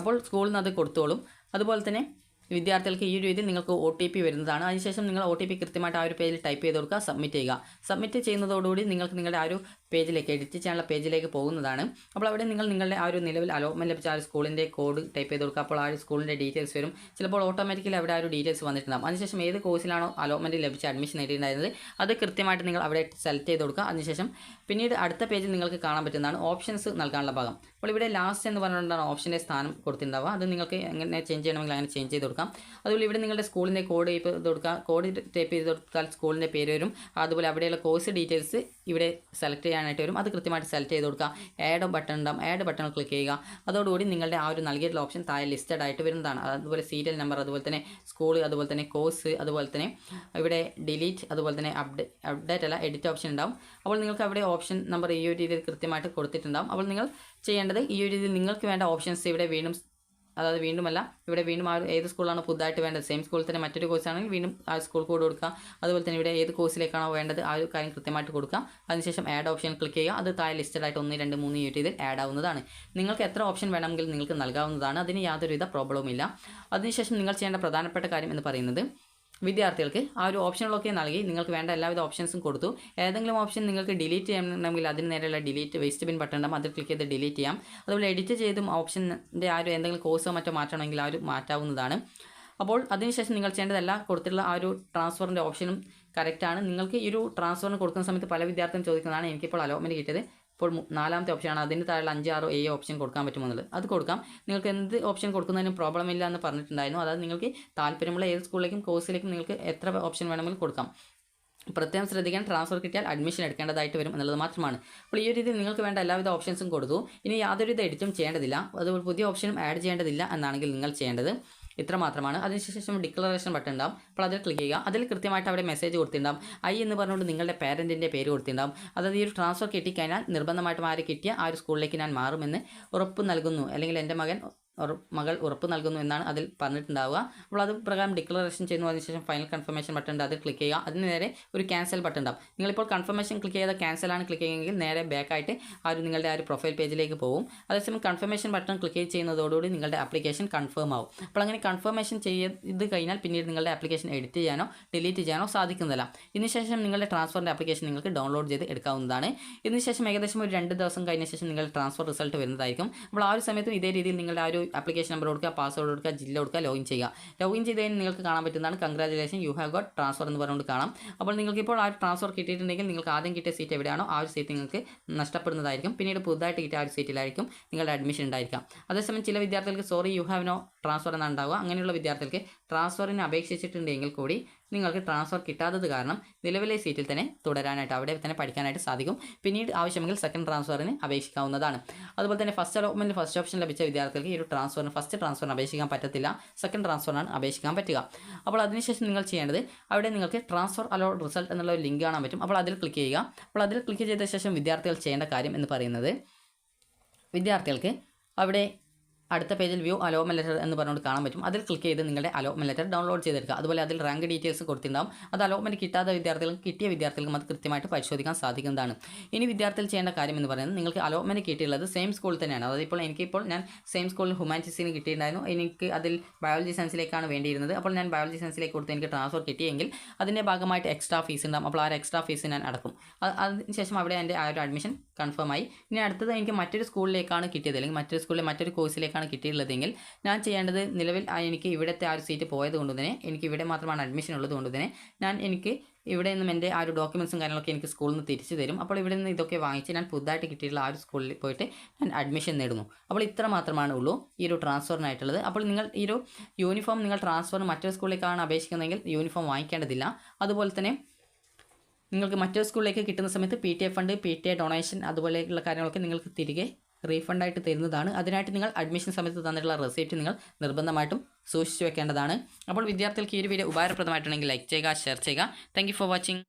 അപ്പോൾ സ്കൂളിൽ നിന്ന് അത് കൊടുത്തോളും. അതുപോലെ തന്നെ വിദ്യാർത്ഥികൾക്ക് ഈ ഒരു രീതിയിൽ നിങ്ങൾക്ക് OTP വരുന്നതാണ്. അതിനുശേഷം നിങ്ങൾ OTP കൃത്യമായിട്ട് ആ ഒരു പേജിൽ ടൈപ്പ് ചെയ്ത് കൊടുക്കുക, സബ്മിറ്റ് ചെയ്യുക. സബ്മിറ്റ് ചെയ്യുന്നതോടുകൂടി നിങ്ങൾക്ക് നിങ്ങളുടെ ആ ഒരു പേജിലേക്ക് എഡിറ്റ് ചെയ്യാനുള്ള പേജിലേക്ക് പോകുന്നതാണ്. അപ്പോൾ അവിടെ നിങ്ങൾ നിങ്ങളുടെ ആ ഒരു നിലവിൽ അലോട്ട്മെൻറ്റ് ലഭിച്ച ആ ഒരു സ്കൂളിൻ്റെ കോഡ് ടൈപ്പ് ചെയ്ത് കൊടുക്കുക. അപ്പോൾ ആ ഒരു സ്കൂളിൻ്റെ ഡീറ്റെയിൽസ് വരും. ചിലപ്പോൾ ഓട്ടോമാറ്റിക്കലി അവിടെ ആ ഒരു ഡീറ്റെയിൽസ് വന്നിട്ടുണ്ടാകും. അതിനുശേഷം ഏത് കോഴ്സിലാണോ അലോട്ട്മെൻറ്റ് ലഭിച്ച അഡ്മിഷൻ നേടിയിട്ടുണ്ടായിരുന്നത് അത് കൃത്യമായിട്ട് നിങ്ങൾ അവിടെ സെലക്ട് ചെയ്ത് കൊടുക്കുക. അതിനുശേഷം പിന്നീട് അടുത്ത പേജിൽ നിങ്ങൾക്ക് കാണാൻ പറ്റുന്നതാണ് ഓപ്ഷൻസ് നൽകാനുള്ള ഭാഗം. അപ്പോൾ ഇവിടെ ലാസ്റ്റ് എന്ന് പറഞ്ഞുകൊണ്ടാണ് ഓപ്ഷൻ്റെ സ്ഥാനം കൊടുത്തിട്ടുണ്ടാവുക. അത് നിങ്ങൾക്ക് എങ്ങനെ ചേഞ്ച് ചെയ്യണമെങ്കിൽ അങ്ങനെ ചേഞ്ച് ചെയ്ത് കൊടുക്കാം. അതുപോലെ ഇവിടെ നിങ്ങളുടെ സ്കൂളിൻ്റെ കോഡ് ടൈപ്പ് ചെയ്ത് കൊടുക്കുക. കോഡ് ടൈപ്പ് ചെയ്ത് കൊടുത്താൽ സ്കൂളിൻ്റെ പേര് വരും. അതുപോലെ അവിടെയുള്ള കോഴ്സ് ഡീറ്റെയിൽസ് ഇവിടെ സെലക്ട് ചെയ്യാനായിട്ട് വരും. അത് കൃത്യമായിട്ട് സെലക്ട് ചെയ്ത് കൊടുക്കുക. ആഡ് ബട്ടൺ ഉണ്ടാകും. ആഡ് ബട്ടൺ ക്ലിക്ക് ചെയ്യുക. അതോടുകൂടി നിങ്ങളുടെ ആ ഒരു നൽകിയിട്ടുള്ള ഓപ്ഷൻ താഴെ ലിസ്റ്റഡ് ആയിട്ട് വരുന്നതാണ്. അതുപോലെ സീരിയൽ നമ്പർ, അതുപോലെ തന്നെ സ്കൂൾ, അതുപോലെ തന്നെ കോഴ്സ്, അതുപോലെ തന്നെ ഇവിടെ ഡിലീറ്റ്, അതുപോലെ തന്നെ അപ്ഡേറ്റ് അല്ല എഡിറ്റ് ഓപ്ഷൻ ഉണ്ടാവും. അപ്പോൾ നിങ്ങൾക്ക് അവിടെ ഓപ്ഷൻ നമ്പർ ഈ ഒരു രീതിയിൽ കൃത്യമായിട്ട് കൊടുത്തിട്ടുണ്ടാകും. അപ്പോൾ നിങ്ങൾ ചെയ്യേണ്ടത് ഈ ഒരു രീതിയിൽ നിങ്ങൾക്ക് വേണ്ട ഓപ്ഷൻസ് ഇവിടെ വീണ്ടും, അതായത് വീണ്ടുമല്ല, ഇവിടെ വീണ്ടും ആ ഏത് സ്കൂളാണോ പുതുതായിട്ട് വേണ്ടത്, സെയിം സ്കൂളിൽ തന്നെ മറ്റൊരു കോഴ്സാണെങ്കിൽ വീണ്ടും ആ സ്കൂൾ കോഡ് കൊടുക്കുക. അതുപോലെ തന്നെ ഇവിടെ ഏത് കോഴ്സിലേക്കാണോ വേണ്ടത് ആ ഒരു കാര്യം കൃത്യമായിട്ട് കൊടുക്കുക. അതിനുശേഷം ആഡ് ഓപ്ഷൻ ക്ലിക്ക് ചെയ്യുക. അത് താഴെ ലിസ്റ്റഡ് ആയിട്ട് 1, 2, 3 ഈ രീതിയിൽ ആഡ് ആവുന്നതാണ്. നിങ്ങൾക്ക് എത്ര ഓപ്ഷൻ വേണമെങ്കിൽ നിങ്ങൾക്ക് നൽകാവുന്നതാണ്. അതിന് യാതൊരുവിധ പ്രോബ്ലവും ഇല്ല. അതിനുശേഷം നിങ്ങൾ ചെയ്യേണ്ട പ്രധാനപ്പെട്ട കാര്യം എന്ന് പറയുന്നത് വിദ്യാർത്ഥികൾക്ക് ആ ഒരു ഓപ്ഷനുകളൊക്കെ നൽകി നിങ്ങൾക്ക് വേണ്ട എല്ലാവിധ ഓപ്ഷൻസും കൊടുത്തു. ഏതെങ്കിലും ഓപ്ഷൻ നിങ്ങൾക്ക് ഡിലീറ്റ് ചെയ്യണമെങ്കിൽ അതിന് നേരെയുള്ള ഡിലീറ്റ് വേസ്റ്റ് ബിൻ ബട്ടൺ ഉണ്ടാകും. അതിൽ ക്ലിക്ക് ചെയ്ത് ഡിലീറ്റ് ചെയ്യാം. അതുപോലെ എഡിറ്റ് ചെയ്തും ഓപ്ഷൻ്റെ ആ ഒരു എന്തെങ്കിലും കോഴ്സോ മറ്റോ മാറ്റണമെങ്കിൽ ആ ഒരു മാറ്റാവുന്നതാണ്. അപ്പോൾ അതിനുശേഷം നിങ്ങൾ ചെയ്യേണ്ടതല്ല കൊടുത്തിട്ടുള്ള ആ ഒരു ട്രാൻസ്ഫറിൻ്റെ ഓപ്ഷനും കറക്റ്റാണ്. നിങ്ങൾക്ക് ഈ ഒരു ട്രാൻസ്ഫറിന് കൊടുക്കുന്ന സമയത്ത് പല വിദ്യാർത്ഥികളും ചോദിക്കുന്നതാണ് എനിക്കിപ്പോൾ അലോട്ട്മെൻറ്റ് കിട്ടിയത്, ഇപ്പോൾ 4ാമത്തെ ഓപ്ഷനാണ്, അതിന് താഴെ 5, 6, 7 ഓപ്ഷൻ കൊടുക്കാൻ പറ്റുമെന്നുള്ളത്. അത് കൊടുക്കാം. നിങ്ങൾക്ക് എന്ത് ഓപ്ഷൻ കൊടുക്കുന്നതിനും പ്രോബ്ലം ഇല്ല എന്ന് പറഞ്ഞിട്ടുണ്ടായിരുന്നു. അതായത് നിങ്ങൾക്ക് താല്പര്യമുള്ള ഏത് സ്കൂളിലേക്കും കോഴ്സിലേക്കും നിങ്ങൾക്ക് എത്ര ഓപ്ഷൻ വേണമെങ്കിലും കൊടുക്കാം. പ്രത്യേകം ശ്രദ്ധിക്കാൻ ട്രാൻസ്ഫർ കിട്ടിയാൽ അഡ്മിഷൻ എടുക്കേണ്ടതായിട്ട് വരും എന്നുള്ളത് മാത്രമാണ്. അപ്പോൾ ഈ ഒരു രീതിയിൽ നിങ്ങൾക്ക് വേണ്ട എല്ലാവിധ ഓപ്ഷൻസും കൊടുത്തു. ഇനി യാതൊരുവിധ എഡിറ്റും ചെയ്യേണ്ടതില്ല, അതുപോലെ പുതിയ ഓപ്ഷനും ആഡ് ചെയ്യേണ്ടതില്ല എന്നാണെങ്കിൽ നിങ്ങൾ ചെയ്യേണ്ടത് ഇത്ര മാത്രമാണ്. അതിനുശേഷം ഡിക്ലറേഷൻ ബട്ടൺ ഉണ്ടാവും. അപ്പോൾ അതിൽ ക്ലിക്ക് ചെയ്യുക. അതിൽ കൃത്യമായിട്ട് അവിടെ മെസ്സേജ് കൊടുത്തിട്ടുണ്ടാവും. എന്ന് പറഞ്ഞുകൊണ്ട് നിങ്ങളുടെ പാരൻറ്റിൻ്റെ പേര് കൊടുത്തിട്ടുണ്ടാവും. അതായത് ഈ ഒരു ട്രാൻസ്ഫർ കിട്ടിക്കഴിഞ്ഞാൽ നിർബന്ധമായിട്ടും ആര് കിട്ടിയ ആ ഒരു സ്കൂളിലേക്ക് ഞാൻ മാറുമെന്ന് ഉറപ്പ് നൽകുന്നു, അല്ലെങ്കിൽ എൻ്റെ മകൻ മകൾ ഉറപ്പ് നൽകുന്നു എന്നാണ് അതിൽ പറഞ്ഞിട്ടുണ്ടാവുക. അപ്പോൾ അത് പ്രകാരം ഡിക്ലറേഷൻ ചെയ്യുന്നു. അതിനുശേഷം ഫൈനൽ കൺഫർമേഷൻ ബട്ടൺ ഉണ്ട്, അത് ക്ലിക്ക് ചെയ്യുക. അതിന് നേരെ ഒരു ക്യാൻസൽ ബട്ടൺ ഉണ്ടാവും. നിങ്ങളിപ്പോൾ കൺഫർമേഷൻ ക്ലിക്ക് ചെയ്ത ക്യാൻസലാണ് ക്ലിക്ക് ചെയ്യുമെങ്കിൽ നേരെ ബാക്കായിട്ട് നിങ്ങളുടെ പ്രൊഫൈൽ പേജിലേക്ക് പോകും. അതേസമയം കൺഫർമേഷൻ ബട്ടൺ ക്ലിക്ക് ചെയ്യുന്നതോടുകൂടി നിങ്ങളുടെ ആപ്ലിക്കേഷൻ കൺഫേം ആവും. അപ്പോൾ അങ്ങനെ കൺഫർമേഷൻ ചെയ്ത് കഴിഞ്ഞാൽ പിന്നീട് നിങ്ങളുടെ ആപ്ലിക്കേഷൻ എഡിറ്റ് ചെയ്യാനോ ഡിലീറ്റ് ചെയ്യാനോ സാധിക്കുന്നതല്ല. ഇതിനുശേഷം നിങ്ങളുടെ ട്രാൻസ്ഫറിൻ്റെ ആപ്ലിക്കേഷൻ നിങ്ങൾക്ക് ഡൗൺലോഡ് ചെയ്ത് എടുക്കാവുന്നതാണ്. ഇതിനുശേഷം ഏകദേശം ഒരു 2 ദിവസം കഴിഞ്ഞ ശേഷം നിങ്ങളുടെ ട്രാൻസ്ഫർ റിസൾട്ട് വരുന്നതായിരിക്കും. അപ്പോൾ ആ ഒരു സമയത്തും ഇതേ രീതിയിൽ നിങ്ങളുടെ ആപ്ലിക്കേഷൻ നമ്പർ കൊടുക്കുക, പാസ്വേഡ് കൊടുക്കുക, ജില്ല കൊടുക്കുക, ലോഗിൻ ചെയ്യുക. ലോഗിൻ ചെയ്ത് കഴിഞ്ഞാൽ നിങ്ങൾക്ക് കാണാൻ പറ്റുന്നതാണ് congratulation you have got transfer എന്ന് പറഞ്ഞുകൊണ്ട് കാണാം. അപ്പോൾ നിങ്ങൾക്ക് ഇപ്പോൾ ട്രാൻസ്ഫർ കിട്ടിയിട്ടുണ്ടെങ്കിൽ നിങ്ങൾക്ക് ആദ്യം കിട്ടിയ സീറ്റ് എവിടെയാണോ ആ ഒരു സീറ്റ് നിങ്ങൾക്ക് നഷ്ടപ്പെടുന്നതായിരിക്കും. പിന്നീട് പുതുതായിട്ട് കിട്ടിയ ആ ഒരു സീറ്റിലായിരിക്കും നിങ്ങളുടെ അഡ്മിഷൻ ഉണ്ടായിരിക്കാം. അതേസമയം ചില വിദ്യാർത്ഥികൾക്ക് sorry you have no transfer എന്നാണ് ഉണ്ടാവുക. അങ്ങനെയുള്ള വിദ്യാർത്ഥികൾക്ക് ട്രാൻസ്ഫറിന് അപേക്ഷിച്ചിട്ടുണ്ടെങ്കിൽ കൂടി നിങ്ങൾക്ക് ട്രാൻസ്ഫർ കിട്ടാത്തത് കാരണം നിലവിലെ സീറ്റിൽ തന്നെ തുടരാനായിട്ട് അവിടെ തന്നെ പഠിക്കാനായിട്ട് സാധിക്കും. പിന്നീട് ആവശ്യമെങ്കിൽ സെക്കൻഡ് ട്രാൻസ്ഫറിന് അപേക്ഷിക്കാവുന്നതാണ്. അതുപോലെ തന്നെ ഫസ്റ്റ് അലോട്ട്മെൻറ്റ് ഫസ്റ്റ് ഓപ്ഷൻ ലഭിച്ച വിദ്യാർത്ഥികൾക്ക് ഈ ഒരു ഫസ്റ്റ് ട്രാൻസ്ഫറിന് അപേക്ഷിക്കാൻ പറ്റത്തില്ല, സെക്കൻഡ് ട്രാൻസ്ഫറിനാണ് അപേക്ഷിക്കാൻ പറ്റുക. അപ്പോൾ അതിനുശേഷം നിങ്ങൾ ചെയ്യേണ്ടത് അവിടെ നിങ്ങൾക്ക് ട്രാൻസ്ഫർ അലോട്ട് റിസൾട്ട് എന്നുള്ള ഒരു ലിങ്ക് കാണാൻ പറ്റും. അപ്പോൾ അതിൽ ക്ലിക്ക് ചെയ്യുക. അപ്പോൾ അതിൽ ക്ലിക്ക് ചെയ്ത ശേഷം വിദ്യാർത്ഥികൾ ചെയ്യേണ്ട കാര്യം എന്ന് പറയുന്നത് വിദ്യാർത്ഥികൾക്ക് അവിടെ അടുത്ത പേജിൽ വ്യൂ അലോട്ട്മെൻറ്റ് ലെറ്റർ എന്ന് പറഞ്ഞുകൊണ്ട് കാണാൻ പറ്റും. അതിൽ ക്ലിക്ക് ചെയ്ത് നിങ്ങളുടെ അലോട്ട്മെൻറ്റ് ലെറ്റർ ഡൗൺലോഡ് ചെയ്തെടുക്കുക. അതുപോലെ അതിൽ റാങ്ക് ഡീറ്റെയിൽസ് കൊടുത്തിട്ടുണ്ടാവും. അത് അലോട്ട്മെൻറ്റ് കിട്ടാത്ത വിദ്യാർത്ഥികൾക്കും കിട്ടിയ വിദ്യാർത്ഥികൾക്കും അത് കൃത്യമായിട്ട് പരിശോധിക്കാൻ സാധിക്കുന്നതാണ്. ഇനി വിദ്യാർത്ഥികൾ ചെയ്യേണ്ട കാര്യം എന്ന് പറയുന്നത് നിങ്ങൾക്ക് അലോട്ട്മെൻറ്റ് കിട്ടിയുള്ളത് സെയിം സ്കൂളിൽ തന്നെയാണ്. അതായത് ഇപ്പോൾ ഞാൻ സെയിം സ്കൂളിൽ ഹ്യൂമാനിറ്റീസിന് കിട്ടിയിട്ടുണ്ടായിരുന്നു. എനിക്ക് അതിൽ ബയോളജി സയൻസിലേക്കാണ് വേണ്ടിയിരുന്നത്. അപ്പോൾ ഞാൻ ബയോളജി സയൻസിലേക്ക് കൊടുത്ത് എനിക്ക് ട്രാൻസ്ഫർ കിട്ടിയെങ്കിൽ അതിൻ്റെ ഭാഗമായിട്ട് എക്സ്ട്രാ ഫീസ് ഉണ്ടാകും. അപ്പോൾ ആ എക്സ്ട്രാ ഫീസ് ഞാൻ അടക്കും. അതിനുശേഷം അവിടെ എൻ്റെ ആ ഒരു അഡ്മിഷൻ കൺഫേം ആയി. ഇനി അടുത്തത് എനിക്ക് മറ്റൊരു സ്കൂളിലേക്കാണ് കിട്ടിയത്, അല്ലെങ്കിൽ മറ്റൊരു സ്കൂളിലെ മറ്റൊരു കോഴ്സിലേക്കാണ് കിട്ടിയിട്ടുള്ളതെങ്കിൽ ഞാൻ ചെയ്യേണ്ടത് നിലവിൽ എനിക്ക് ഇവിടുത്തെ ആ ഒരു സീറ്റ് പോയത് കൊണ്ട് തന്നെ എനിക്ക് ഇവിടെ മാത്രമാണ് അഡ്മിഷൻ ഉള്ളത് കൊണ്ട് തന്നെ എനിക്ക് ഇവിടെ നിന്നും എൻ്റെ ആ ഒരു ഡോക്യുമെൻറ്റ്സും കാര്യങ്ങളൊക്കെ എനിക്ക് സ്കൂളിൽ നിന്ന് തിരിച്ചു തരും. അപ്പോൾ ഇവിടെ നിന്ന് ഇതൊക്കെ വാങ്ങിച്ച് ഞാൻ പുതുതായിട്ട് കിട്ടിയിട്ടുള്ള ആ ഒരു സ്കൂളിൽ പോയിട്ട് ഞാൻ അഡ്മിഷൻ നേടുന്നു. അപ്പോൾ ഇത്ര മാത്രമാണ് ഉള്ളൂ ഈ ഒരു ട്രാൻസ്ഫറിനായിട്ടുള്ളത്. അപ്പോൾ നിങ്ങൾ ഈ ഒരു യൂണിഫോം നിങ്ങൾ ട്രാൻസ്ഫർ മറ്റൊരു സ്കൂളിലേക്കാണ് അപേക്ഷിക്കുന്നതെങ്കിൽ യൂണിഫോം വാങ്ങിക്കേണ്ടതില്ല. അതുപോലെ തന്നെ നിങ്ങൾക്ക് മറ്റൊരു സ്കൂളിലേക്ക് കിട്ടുന്ന സമയത്ത് PTA ഫണ്ട്, PTA ഡൊണേഷൻ അതുപോലെയുള്ള കാര്യങ്ങളൊക്കെ നിങ്ങൾക്ക് തിരികെ റീഫണ്ടായിട്ട് തരുന്നതാണ്. അതിനായിട്ട് നിങ്ങൾ അഡ്മിഷൻ സമയത്ത് തന്നിട്ടുള്ള റെസിപ്റ്റ് നിങ്ങൾ നിർബന്ധമായിട്ടും സൂക്ഷിച്ചു വെക്കേണ്ടതാണ്. അപ്പോൾ വിദ്യാർത്ഥികൾക്ക് ഈ ഒരു വീഡിയോ ഉപകാരപ്രദമായിട്ടുണ്ടെങ്കിൽ ലൈക്ക് ചെയ്യുക, ഷെയർ ചെയ്യുക. Thank you for watching.